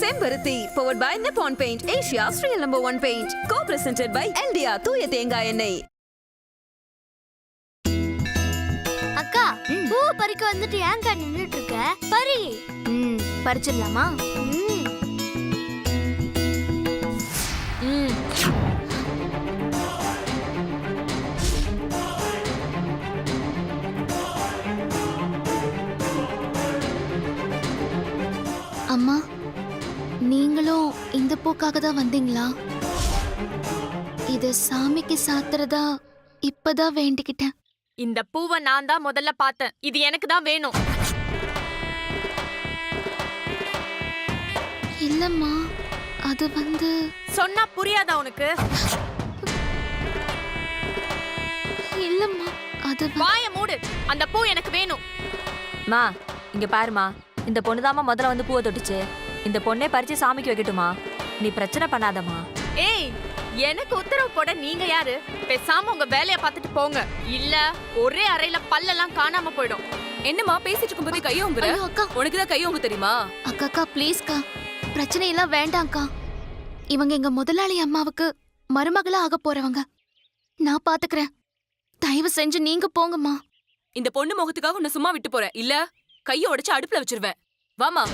செம்பருத்தி powered by Nippon Paint, Asia's real #1 paint. Co-presented by LDR தூய தேங்காய் எண்ணெய். அக்கா, பூ பறிக்க வந்துட்டு ஏன்க்கா நின்னுட்டு இருக்க? பறி. பறிச்சிடலாமா? அம்மா, நீங்களும் இந்த பூக்காக தான் வந்தீங்களா? இத சாமிக்கு சாத்துறதா இப்பதான் வேண்டிக்கிட்டேன். இந்த பூவை நான் தான் முதல்ல பார்த்தேன். இது எனக்கு தான் வேணும். இல்லம்மா, அது சொன்னா புரியாதா உனக்கு? இல்லம்மா, அது வாய மூடு. அந்த பூ எனக்கு வேணும். மா, இங்க பாருமா, இந்த பொண்ணுதாம்மா முதல்ல வந்து பூவை தொட்டுச்சு. இந்த பொண்ணே பறிச்சு சாமிக்கு வைக்கட்டுமா? நீ பிரச்சனை பண்ணாதம்மா. ஏய், எனக்கு உத்தரவு போட நீங்க யாரு? பேசாம உங்க வேலைய பார்த்துட்டு போங்க. இல்ல ஒரே அறையில பல்லெல்லாம் காணாம போயிடும். என்னம்மா பேசிட்டு இருக்கும்போதே கையோங்குற? ஐயோ அக்கா, உனக்குதான் கையோங்க தெரியுமா? அக்கா ப்ளீஸ்க்கா, பிரச்சனை எல்லாம் வேண்டாம்க்கா. இவங்க எங்க முதலாளி அம்மாவுக்கு மருமகளா ஆக போறவங்க. நான் பாத்துக்கிறேன். தயவு செஞ்சு நீங்க போங்கம்மா. இந்த பொண்ணு முகத்துக்காக உன்னை சும்மா விட்டு போறேன். இல்ல கையை உடைச்சு அடுப்புல வச்சிருவேன். வாமா.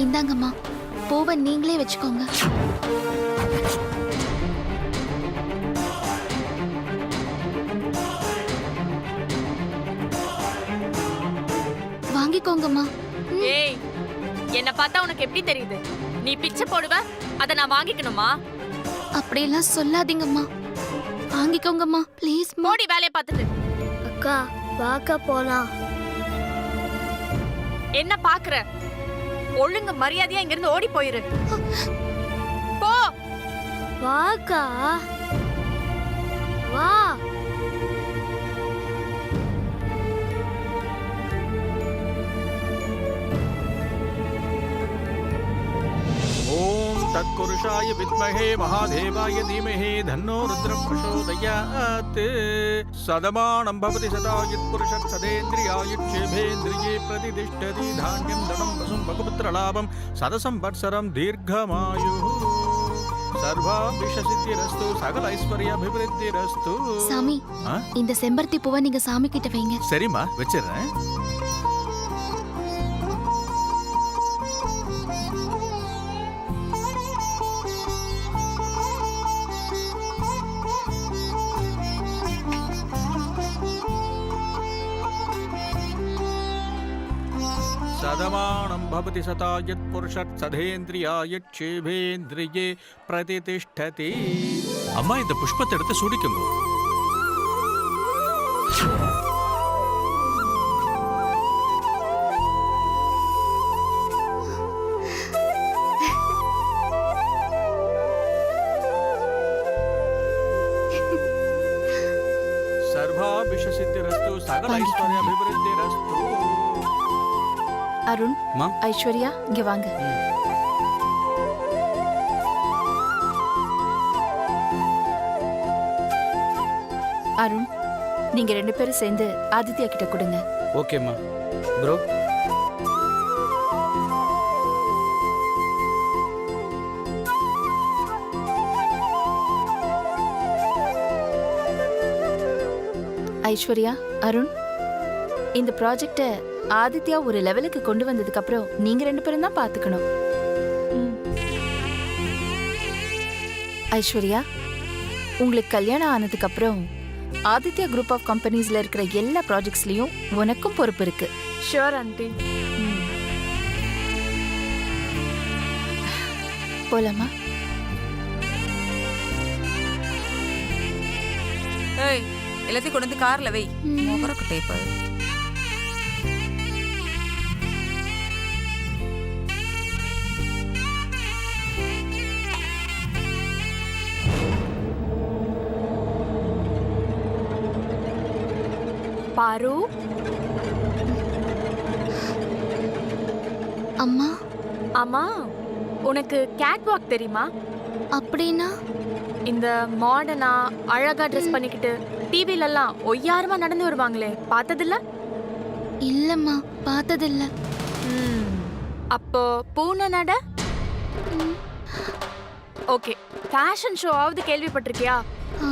இந்தாங்கம்மா, பூவை நீங்களே வச்சுக்கோங்க. வாங்கிக்கோங்கம்மா. ஏய், என்ன பார்த்தா உனக்கு எப்படி தெரியுது? நீ பிச்சை போடுவ, அத நான் வாங்கிக்கணுமா? அப்படியெல்லாம் சொல்லாதீங்கம்மா. வாங்கிக்கோங்கம்மா ப்ளீஸ். மோடி வேலைய பார்த்துட்டு. அக்கா, வாக்கா போலாம். என்ன பாக்குற? ஒழுங்கு மரியாதையா இங்க இருந்து ஓடி போயிரு. போ. வாக்கா, வா. ஓம் தத்புருஷாய வித்மஹே மகாதேவாய தீமஹி தன்னோ ருத்ரம் பிரசோதயாத். சதமானம் பவதி சதாயுத் புருஷः சதேந்திரியாயுட்சேபேந்திரியே பிரதிதிஷ்டதி தான்யம் தனம் வசும் பகுபுத்திரலாபம் சதசம்வத்சரம் தீர்க்கமாயுः. சர்வாபிஷசித்திரஸ்து சகல ஐஸ்வர்யாபிவிருத்திரஸ்து. சாமி, இந்த செம்பருத்தி பூவை நீங்க சாமி கிட்ட வைங்க. சரிம்மா, வச்சிடுறேன். சதமானம் பவதி சதாயத் புருஷத் சதேந்திரியாயுட்சேபேந்திரியே பிரதிதிஷ்டதி. அம்மா, இந்த புஷ்பத்தை எடுத்து சூடிக்குங்க. சர்வாபிஷசித்திரஸ்து சகல ஐஸ்வர்யாபிவிருத்திரஸ்து. அருண், ஐஸ்வர்யா, இங்க வாங்க. அருண், நீங்க 2 பேரும் சேர்ந்து ஆதித்யா கிட்ட கொடுங்க. ஓகேம்மா. ப்ரோ, ஐஸ்வர்யா, அருண், இந்த ப்ராஜெக்ட ஆதித்யா ஒரு லெவலுக்கு கொண்டு வந்ததுக்கு அப்புறம் நீங்க 2 பேரும் தான் பாத்துக்கணும். ஐஸ்வர்யா, உங்களுக்கு கல்யாணம் ஆனதுக்கு அப்புறம் ஆதித்யா குரூப் ஆஃப் கம்பெனிஸ்ல இருக்கிற எல்லா ப்ராஜெக்ட்ஸ்லயும் உனக்கும் பொறுப்பு இருக்கு. Sure aunty. போலாமா? ஏய், எல்லாத்தையும் கொண்டு வந்து கார்ல வை. மோகரக்கு டேப். பாரு, அம்மா அம்மா உனக்கு கேட் வாக் தெரியுமா? அப்படின்னா இந்த மாடர்னா அழகா ட்ரெஸ் பண்ணிக்கிட்டு டிவில எல்லாம் ஒய்யாரமா நடந்து வருவாங்களே, பார்த்ததில்ல? இல்லம்மா பார்த்ததில்ல. அப்போ பூனை நட? Okay, fashion ஷோவாவது கேள்விப்பட்டிருக்கியா? ஆ,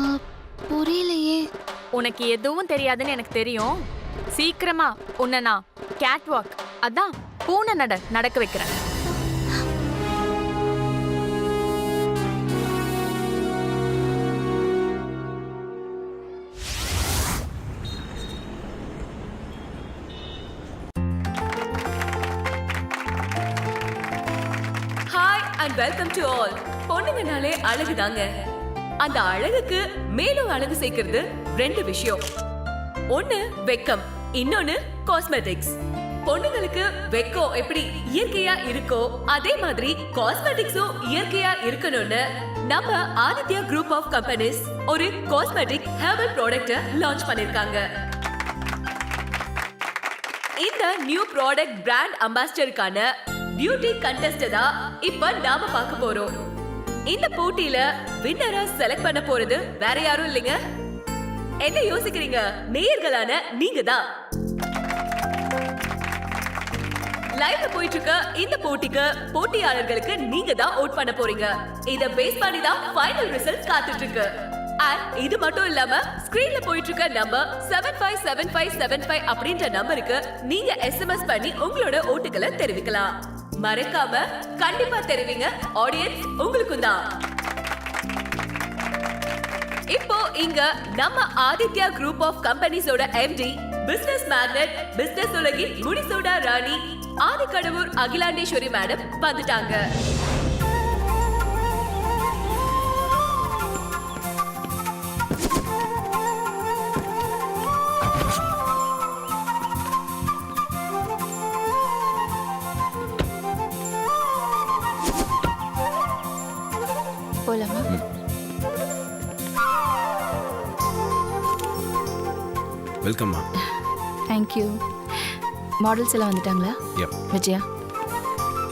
புரியலையே. உனக்கு எதுவும் தெரியாதுன்னு எனக்கு தெரியும். சீக்கிரமா உன்னை நான் கேட் வாக், அதான் பூனை நட நடக்க வைக்கிறேன். Hi and welcome to all. பொண்ணுங்கனாலே அழகுதாங்க. அந்த அழகுக்கு மேலும் அழகு சேர்க்கிறது ரெண்டு விஷயம். ஒண்ணு வெக்கம், இன்னொன்னு காஸ்மெட்டிக்ஸ். பொண்ணுங்களுக்கு வெக்கம் எப்படி இயற்கையா இருக்கோ அதே மாதிரி காஸ்மெட்டிக்ஸும் இயற்கையா இருக்கணும்னு நம்ம ஆதித்யா குரூப் ஆஃப் கம்பெனிஸ் ஒரு காஸ்மெட்டிக் ஹெர்பல் ப்ராடக்ட் லான்ச் பண்ணிருக்காங்க. இந்த நியூ ப்ராடக்ட் பிராண்ட் அம்பாசிடருக்கான பியூட்டி கண்டெஸ்ட் தான் இப்ப நாம பார்க்க போறோம். இந்த போட்டியில வின்னரா செலக்ட் பண்ண போறது வேற யாரும் இல்லைங்க, என்ன யோசிக்கிறீங்க, நேயர்களான நீங்க தான். லைவ்ல போயிட்டு இருக்க இந்த போட்டிக்கு போட்டியாளர்களுக்கு நீங்க தான் ஓட் பண்ண போறீங்க. இத பேஸ் பண்ணி தான் ஃபைனல் ரிசல்ட் காத்துட்டு இருக்கு. And இது மட்டும் இல்லாம ஸ்கிரீன்ல போயிட்டு இருக்க நம்பர் 757575 அப்படின்ற நம்பருக்கு நீங்க SMS பண்ணி உங்களோட ஓட்டுகளை தெரிவிக்கலாம். மறக்காம கண்டிப்பா தெரிவிங்க, ஆடியன்ஸ் உங்களுக்கும் தான். இப்போ இங்க நம்ம ஆதித்யா குரூப் ஆஃப் கம்பெனிஸோட MD, பிசினஸ் மேக்னட், பிசினஸ் உலகின் முடிசூடா ராணி ஆதிக்கடவுர் அகிலாண்டேஸ்வரி மேடம் வந்துட்டாங்க. போலாமா? வெல்கம்மா. தேங்க்யூ. மாடல்ஸ் எல்லாம் வந்துட்டாங்களா? Yep. விஜயா,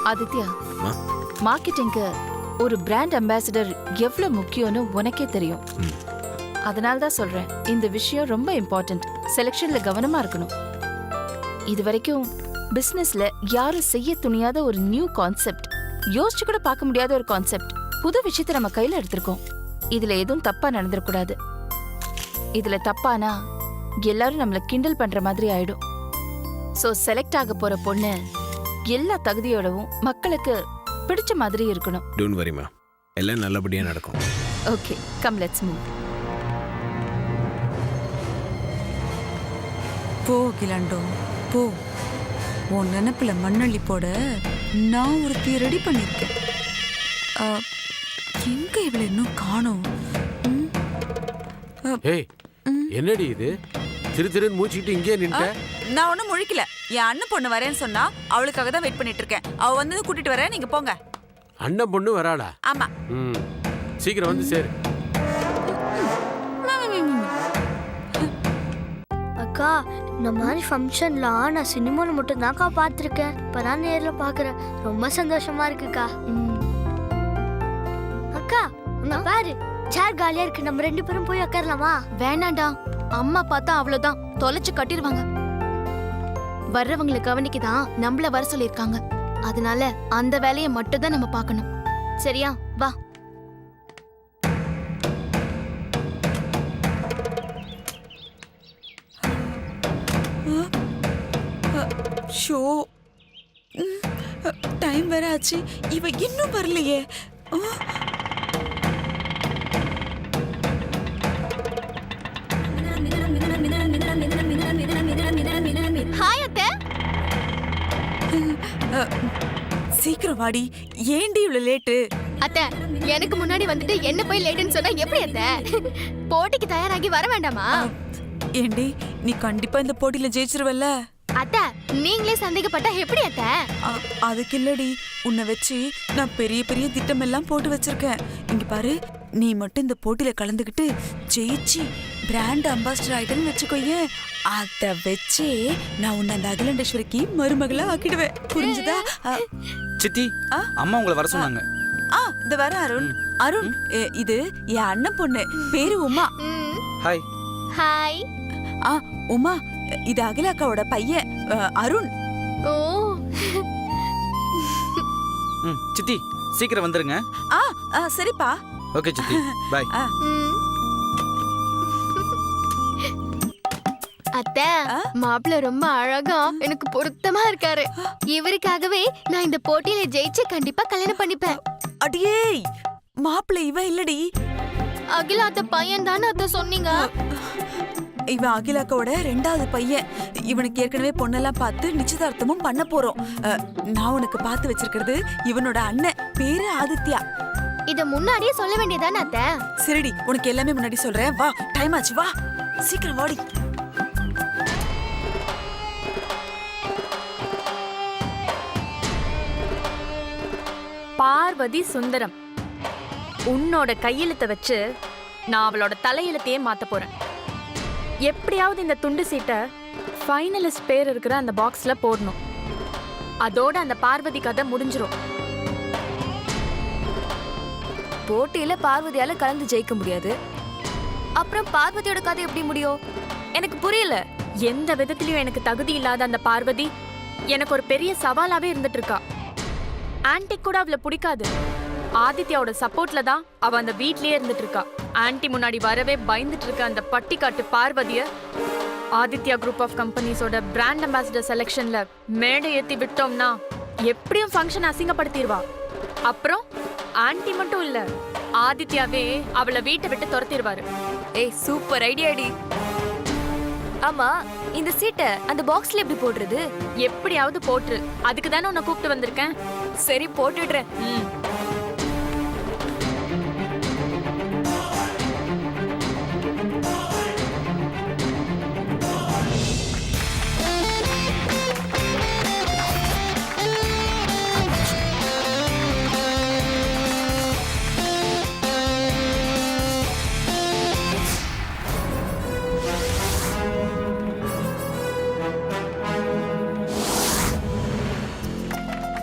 ஆதித்யா, மா. மார்க்கெட்டிங்க்கு ஒரு பிராண்ட் அம்பாசிடர் எவ்வளவு முக்கியம்னு உனக்கே தெரியும். அதனால தான் சொல்றேன், இந்த விஷயம் ரொம்ப இம்பார்ட்டன்ட். செலெக்ஷன்ல கவனமா இருக்கணும். இது வரைக்கும் பிசினஸ்ல யாரும் செய்ய துணியாத ஒரு நியூ கான்செப்ட், யோசிச்சு கூட பார்க்க முடியாத ஒரு கான்செப்ட், புது விஷயத்தை நம்ம கையில எடுத்திருக்கோம். இதுல எதுவும் தப்பா நடந்துடக்கூடாது. இதுல தப்பானா எல்லாரும் நம்மள கிண்டல் பண்ற மாதிரி ஆயிடும். சோ செலக்ட் ஆக போற பொண்ணு எல்லா தகுதியோடவும் மக்களுக்கு பிடிச்ச மாதிரி இருக்கணும். டோன்ட் வரிமா, எல்லாம் நல்லபடியா நடக்கும். Okay, come let's move. போ கிலாண்டோ போ. உன் நினைப்புல மண்ணள்ளி போட நான் ஒருத்தி ரெடி பண்ணிருக்கேன். எங்க இவளை இன்னும் காணோம்? ஏய், என்னடி இது? திருன்னு மூச்சிட்டு இங்கே நின்ட்ட. நான் ஒன்னும் முழிக்கல. என் அண்ணன் பொண்ணு வரேன்னு சொன்னா அவளுக்காக தான் வெயிட் பண்ணிட்டு இருக்கேன். அவ வந்து கூட்டிட்டு வரேன், நீங்க போங்க. அண்ணன் பொண்ணு வராளா? ஆமா. சீக்கிரம் வந்து சேரு. அக்கா, இந்த மாதிரி ஃபங்க்ஷன்லாம் நான் சினிமாவில் மட்டும் தான்க்கா பார்த்துருக்கேன். இப்போதான் நேரில் பார்க்குறேன். ரொம்ப சந்தோஷமா இருக்குக்கா. அக்கா, அங்க பாரு, சேர் காலியா இருக்கு. நம்ம ரெண்டு பேரும் போய் உட்காரலாமா? வேணாண்டா, அம்மா பார்த்தா அவ்வளவுதான், தொலைச்சு கட்டிடுவாங்க. வர்றவங்களை கவனிக்க தான் நம்மள வர சொல்லிருக்காங்க. அதனால அந்த வேலையை மட்டும் தான் நம்ம பார்க்கணும். சரியா? வா. ஷோ, டைம் வேற ஆச்சு, இவ இன்னும் வரலையே. ஹாய் அத்தை. சீக்கிரம் வாடி. ஏண்டி இவ்வளவு லேட்டு? அத்தை, எனக்கு முன்னாடி வந்துட்டு என்ன போய் லேட்டுன்னு சொன்னா எப்படி அத்தை? போட்டிக்கு தயாராகி வர வேண்டாமா? ஏண்டி, நீ கண்டிப்பா இந்த போட்டியில ஜெயிச்சிருவல்ல? அத்தை, நீங்களே சந்தேகப்பட்டா எப்படி அத்தை? அதுக்கு இல்லடி, உன்னை வச்சு நான் பெரிய பெரிய திட்டம் எல்லாம் போட்டு வச்சிருக்கேன். இங்க பாரு, நீ மட்டும் இந்த போட்டியில கலந்துக்கிட்டு ஜெயிச்சு பிராண்ட் அம்பாசிடர் ஆயிட்டேன்னு வச்சுக்கோயேன், அத வச்சே நான் உன்னை அந்த அகிலாண்டேஸ்வரிக்கு மருமகளா ஆக்கிடுவேன். புரிஞ்சுதா? சித்தி அம்மா உங்களை வர சொன்னாங்க. இந்த வர அருண். அருண், இது என் அண்ணன் பொண்ணு, பேரு உமா. ஹாய். ஹாய். உமா, இது அகிலாக்காவோட பையன் அருண். ஓ சித்தி சீக்கிரம் வந்துருங்க. சரிப்பா. ஓகே சித்தி, பை. அத்தை, மாப்பிள்ள ரொம்ப அழகா எனக்கு பொருத்தமா இருக்காரு. இவருக்காகவே நான் இந்த போட்டியில ஜெயிச்சு கண்டிப்பா கல்யாணம் பண்ணிப்பேன். அடியே, மாப்பிள்ளை இவன் இல்லடி. அகிலா அத்தை பையன் தானே அத்தை சொன்னீங்க? இவன் அகிலாக்காவோட 2வது பையன். இவனுக்கு ஏற்கனவே பொண்ணெல்லாம் பார்த்து நிச்சயதார்த்தமும் பண்ண போறோம். நான் உனக்கு பார்த்து வச்சிருக்கிறது இவனோட அண்ணன், பேரு ஆதித்யா. இத முன்னாடியே சொல்ல வேண்டியதானே அத்தை? சரிடி, உனக்கு எல்லாமே முன்னாடி சொல்றேன். வா, டைம் ஆச்சு, வா சீக்கிரம் வாடி. பார்வதி சுந்தரம், உன்னோட கையெழுத்தை வச்சு நான் அவளோட தலையெழுத்தையே மாத்த போறேன். எப்படியாவது இந்த துண்டு சீட்டை ஃபைனலிஸ்ட் பேர் இருக்கிற அந்த பாக்ஸ்ல போடணும். அதோட அந்த பார்வதி கதை முடிஞ்சிரும். போட்டியில பார்வதியால கலந்து ஜெயிக்க முடியாது. அப்புறம் பார்வதியோட கதை எப்படி முடியும்? எனக்கு புரியல. எந்த விதத்திலயும் எனக்கு தகுதி இல்லாத அந்த பார்வதி எனக்கு ஒரு பெரிய சவாலாவே இருந்துட்டு இருக்கா. ஆன்டி கூட அவளை பிடிக்காது. ஆதித்யாவோட சப்போர்ட்ல தான் அவ அந்த வீட்லயே இருந்துட்டு இருக்கா. ஆன்டி முன்னாடி வரவே பயந்துட்டு இருக்க அந்த பட்டிக்காட்டு பார்வதிய ஆதித்யா குரூப் ஆஃப் கம்பெனிஸோட பிராண்ட் அம்பாசிடர் செலெக்ஷன்ல மேடை ஏத்தி விட்டோம்னா எப்படியும் ஃபங்க்ஷன் அசிங்கப்படுத்திடுவா. அப்புறம் ஆன்டி மட்டும் இல்ல, ஆதித்யாவே அவளை வீட்டை விட்டு துரத்திடுவாரு. ஏய், சூப்பர் ஐடியாடி. ஆமா, இந்த சீட்டை அந்த பாக்ஸ்ல எப்படி போடுறது? எப்படியாவது போட்டுரு. அதுக்கு தானே உன்னை கூப்பிட்டு வந்திருக்கேன். சரி, போட்டுடுறேன்.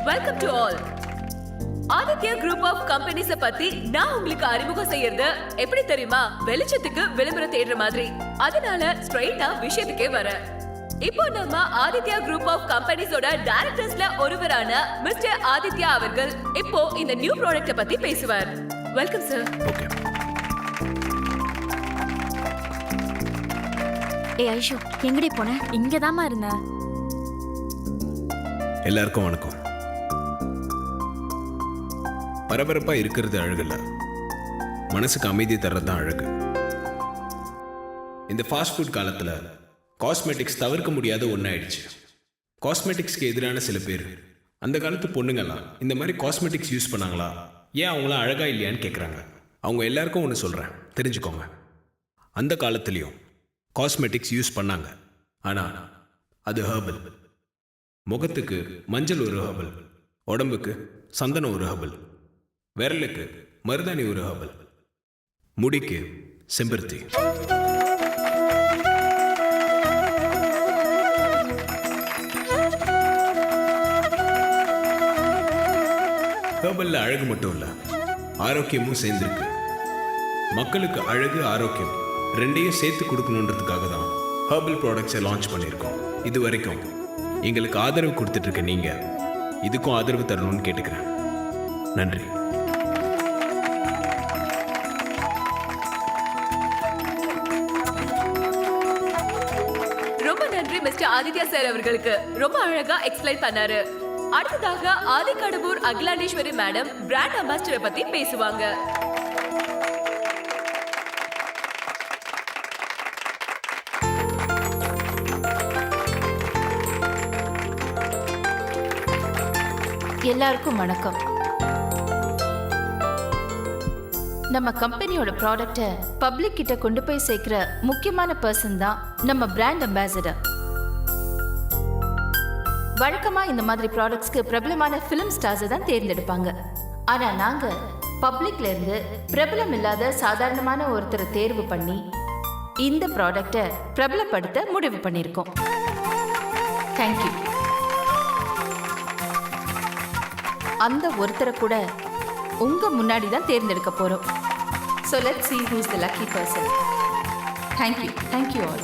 Welcome to all. Aditya group of கம்பெனிஸ பத்தி நான் உங்களுக்கு அறிமுகம் செய்யறது எப்படி தெரியுமா? வெளிச்சத்துக்கு விளம்பரம் தேடுற மாதிரி. அதனால ஸ்ட்ரைட்டா விஷயத்துக்கே வர. இப்போ நம்ம ஆதித்யா குரூப் ஆஃப் கம்பெனிஸோட டைரக்டர்ஸ்ல ஒருவரான மிஸ்டர் ஆதித்யா அவர்கள் இப்போ இந்த நியூ ப்ராடக்ட்ட பத்தி பேசுவார். Welcome sir. ஓகே. ஏய் ஐஷு, எங்கடி போன? இங்கதாம்மா இருந்தேன். எல்லாருக்கும் வணக்கம். பரபரப்பா இருக்கிறது அழகில்ல, மனசுக்கு அமைதி தர்றது தான் அழகு. இந்த ஃபாஸ்ட் ஃபுட் காலத்துல காஸ்மெட்டிக்ஸ் தவிர்க்க முடியாத ஒன்றாயிடுச்சு. காஸ்மெட்டிக்ஸ்க்கு எதிரான சில பேர், அந்த காலத்து பொண்ணுங்கெல்லாம் இந்த மாதிரி காஸ்மெட்டிக்ஸ் யூஸ் பண்ணாங்களா, ஏன் அவங்களாம் அழகா இல்லையான்னு கேட்குறாங்க. அவங்க எல்லாருக்கும் ஒன்று சொல்கிறேன், தெரிஞ்சுக்கோங்க. அந்த காலத்துலேயும் காஸ்மெட்டிக்ஸ் யூஸ் பண்ணாங்க, ஆனால் அது ஹெர்பல். முகத்துக்கு மஞ்சள் ஒரு ஹெர்பல், உடம்புக்கு சந்தனம் ஒரு ஹெர்பல், விரலுக்கு மருதாணி ஒரு ஹெர்பல், முடிக்கு செம்பருத்தி. ஹெர்பல்ல அழகு மட்டும் இல்ல, ஆரோக்கியமும் சேர்ந்திருக்கு. மக்களுக்கு அழகு ஆரோக்கியம் ரெண்டையும் சேர்த்து கொடுக்கணுன்றதுக்காக தான் ஹெர்பல் ப்ராடக்ட்ஸை லான்ச் பண்ணியிருக்கோம். இது வரைக்கும் எங்களுக்கு ஆதரவு கொடுத்துட்டு இருக்க நீங்க இதுக்கும் ஆதரவு தரணும்னு கேட்டுக்கிறேன். நன்றி. ரொம்ப நன்றி மிஸ்டர் ஆதித்யா சார் அவர்களுக்கு. ரொம்ப அழகா எக்ஸ்பிளைன் பண்ணாரு. அடுத்ததாக ஆதிக்கடவூர் அகிலாண்டேஸ்வரி மேடம் பிராண்ட் அம்பாசிடரை பத்தி பேசுவாங்க. எல்லாருக்கும் வணக்கம். நம்ம கம்பெனியோட ப்ராடக்ட்டை பப்ளிக் கிட்ட கொண்டு போய் சேர்க்கிற முக்கியமான பர்சன் தான் நம்ம பிராண்ட் அம்பாசிடர். வழக்கமா இந்த மாதிரி ப்ராடக்ட்ஸ்க்கு பிரபலமான ஃபிலிம் ஸ்டார்ஸை தான் தேர்ந்தெடுப்பாங்க. ஆனா நாங்க பப்ளிக்ல இருந்து பிரபலம் இல்லாத சாதாரணமான ஒருத்தரை தேர்வு பண்ணி இந்த ப்ராடக்ட்டை பிரபலப்படுத்த முடிவு பண்ணியிருக்கோம். தேங்க்யூ. அந்த ஒருத்தரை கூட உங்க முன்னாடி தான் தேர்ந்தெடுக்க போறோம். So let's see who is the lucky person. Thank you. Thank you all.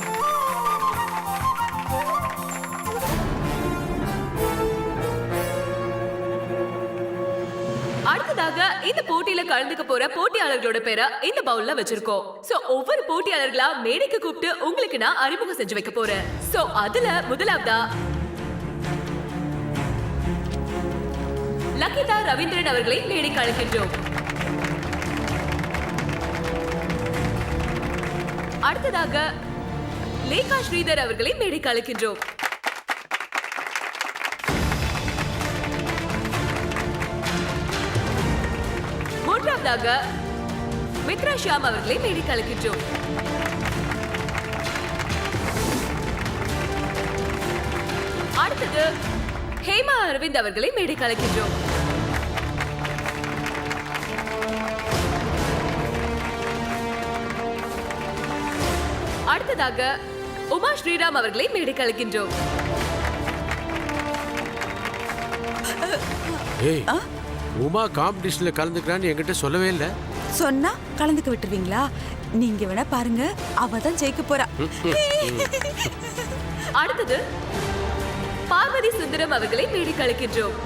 அடுத்ததாக இந்த போட்டியில கலந்துக்க போற போட்டியாளர்களோட பேரை இந்த பவுல்ல வச்சிருக்கோம். சோ ஒவ்வொரு போட்டியாளர்களா மேடைக்கு கூப்பிட்டு உங்களுக்கு நான் அறிமுகம் செஞ்சு வைக்க போறேன். சோ அதுல முதலாவதா லக்கிதா ரவீந்திரன் அவர்களை மேடைக்கு அழைக்கின்றோம். அடுத்ததாக லேகா ஸ்ரீதர் அவர்களை மேடைக்கு அழைக்கின்றோம். மூன்றாவதாக மித்ரா ஷியாம் அவர்களை மேடைக்கு அழைக்கின்றோம். அடுத்தது ஹேமா அரவிந்த் அவர்களை மேடைக்கு அழைக்கின்றோம். அடுத்ததாக உமா ஸ்ரீராம் அவர்களை மேடைக்கு அழைக்கின்றோம். ஏய் உமா காம்படிஷன்ல கலந்துக்கிறான்னு என்கிட்ட சொல்லவே இல்லை. சொன்னா கலந்துக்க விட்டுருவீங்களா? நீங்க வேணா பாருங்க, அவ தான் ஜெயிக்க போறா. அடுத்தது பார்வதி சுந்தரம் அவர்களை மேடைக்கு அழைக்கின்றோம்.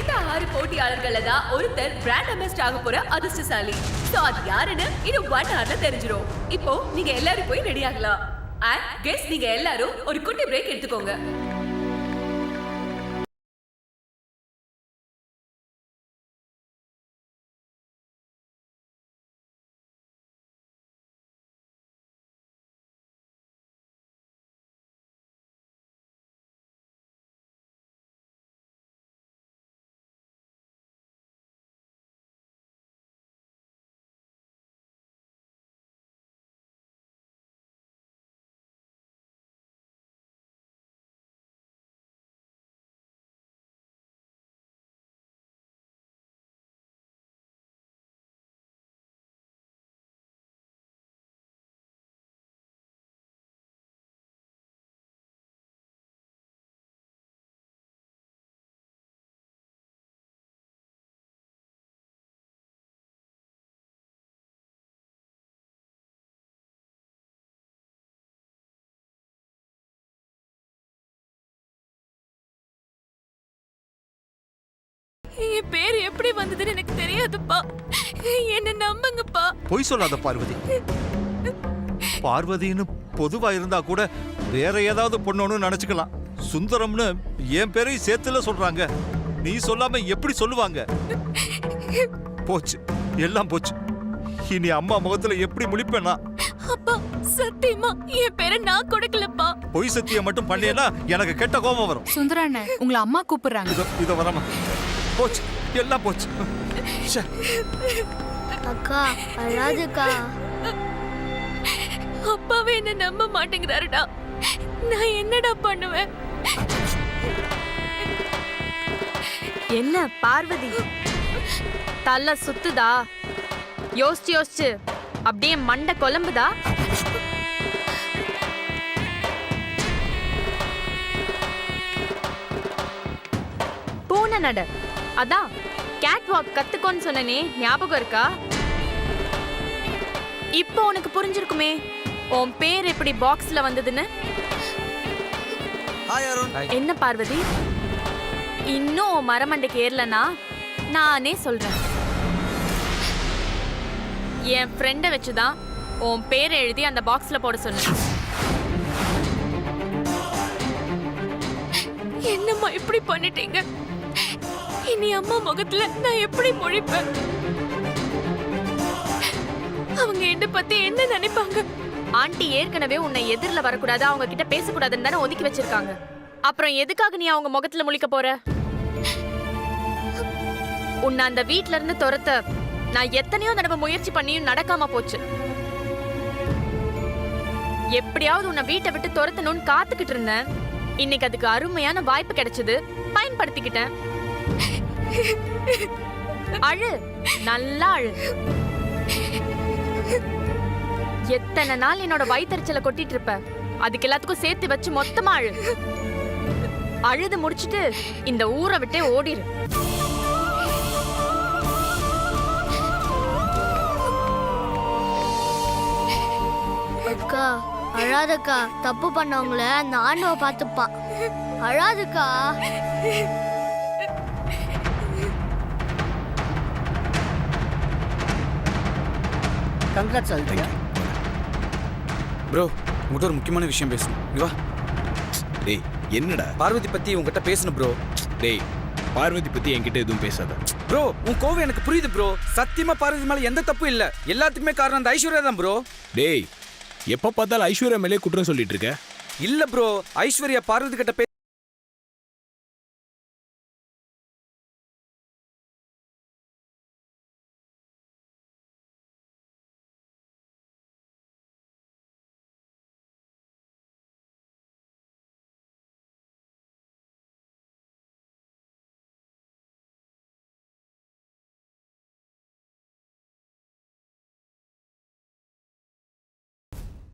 இந்த 6 போட்டியாளர்கள்ல தான் ஒருத்தர் பிராண்ட் அம்பாசிடர் ஆக போற அதிர்ஷ்டசாலி. சோ அது யாருன்னு இன்னும் 1 hourல தெரிஞ்சிரும். இப்போ நீங்க எல்லாரும் போய் ரெடி ஆகலாம். அண்ட் கெஸ் நீங்க எல்லாரும் ஒரு குட்டி பிரேக் எடுத்துக்கோங்க. என் பேர் எப்படி வந்ததுன்னு எனக்கு தெரியாதுப்பா. என்ன நம்புங்கப்பா. பொய் சொல்லாத பார்வதி. பார்வதின்னு பொதுவா இருந்தா கூட வேற ஏதாவது பொண்ணு நினைச்சுக்கலாம். சுந்தரம்னு என் பேரையும் சேர்த்துல சொல்றாங்க. நீ சொல்லாம எப்படி சொல்லுவாங்க? போச்சு, எல்லாம் போச்சு. இனி அம்மா முகத்துல எப்படி முழிப்பேனா? அப்பா சத்தியமா என் பேரை நான் கொடுக்கலப்பா. பொய் சத்தியம் மட்டும் பண்ணியனா எனக்கு கெட்ட கோபம் வரும். சுந்தராண்ண உங்களை அம்மா கூப்பிடுறாங்க. இத வரமா போச்சு, எல்லாம் போச்சு. அக்கா அழாதுக்கா. அப்பாவே என்ன நம்ப மாட்டேங்கிறாருடா. நான் என்னடா பண்ணுவேன்? என்ன பார்வதி தள்ள சுத்துதா? யோசிச்சு யோசிச்சு அப்படியே மண்டை குழம்புதா? பூனை நட, அதான் கேட் வாக் கத்துக்கோன்னு சொன்னனே, ஞாபகம் இருக்கா? இப்போ உனக்கு புரிஞ்சிருக்குமே உன் பேர் எப்படி பாக்ஸ்ல வந்ததுன்னு. என்ன பார்வதி, இன்னும் உன் மரமண்டைக்கு ஏறலனா நானே சொல்றேன். என் ஃப்ரெண்டை வச்சுதான் உன் பேரை எழுதி அந்த பாக்ஸ்ல போட சொன்னேன். என்னம்மா இப்படி பண்ணிட்டீங்க? இனி அம்மா முகத்துல நான் எப்படி முழிப்பேன்? அவங்க என்ன பத்தி என்ன நினைப்பாங்க? ஆண்டி ஏற்கனவே உன்னை எதிரில வரக்கூடாது, அவங்க கிட்ட பேசக்கூடாதுன்னு தானே ஒதுக்கி வச்சிருக்காங்க. அப்புறம் எதுக்காக நீ அவங்க முகத்துல முழிக்க போற? உன்னை அந்த வீட்ல இருந்து துரத்த நான் எத்தனையோ தடவை முயற்சி பண்ணியும் நடக்காம போச்சு. எப்படியாவது உன்னை வீட்டை விட்டு துரத்தணும்னு காத்துக்கிட்டு இருந்தேன். இன்னைக்கு அதுக்கு அருமையான வாய்ப்பு கிடைச்சது, பயன்படுத்திக்கிட்டேன். அழு, நல்லா அழு. எத்தனை நாள் என்னோட வயித்தறிச்சலை கொட்டிட்டு இருப்ப, அதுக்கு எல்லாத்துக்கும் சேர்த்து வச்சு மொத்தமா அழு. அழுது முடிச்சிட்டு இந்த ஊரை விட்டே ஓடிரு. அக்கா அழாதக்கா, தப்பு பண்ணவங்கள அந்த ஆண்டவ பார்த்துப்பான். அழாதுக்கா. கங்க்ராட்ஸ் ஆதித்யா. ப்ரோ உங்கள்கிட்ட ஒரு முக்கியமான விஷயம் பேசணும். இங்க வா. டேய் என்னடா? பார்வதி பத்தி உங்ககிட்ட பேசணும் ப்ரோ. டேய் பார்வதி பத்தி என்கிட்ட எதுவும் பேசாத ப்ரோ. உன் கோவம் எனக்கு புரியுது ப்ரோ. சத்தியமா பார்வதி மேல எந்த தப்பும் இல்ல. எல்லாத்துக்குமே காரணம் அந்த ஐஸ்வர்யா தான் ப்ரோ. டேய் எப்ப பார்த்தாலும் ஐஸ்வர்யா மேலே குற்றம் சொல்லிட்டு இருக்க. இல்ல ப்ரோ, ஐஸ்வர்யா பார்வதி கிட்ட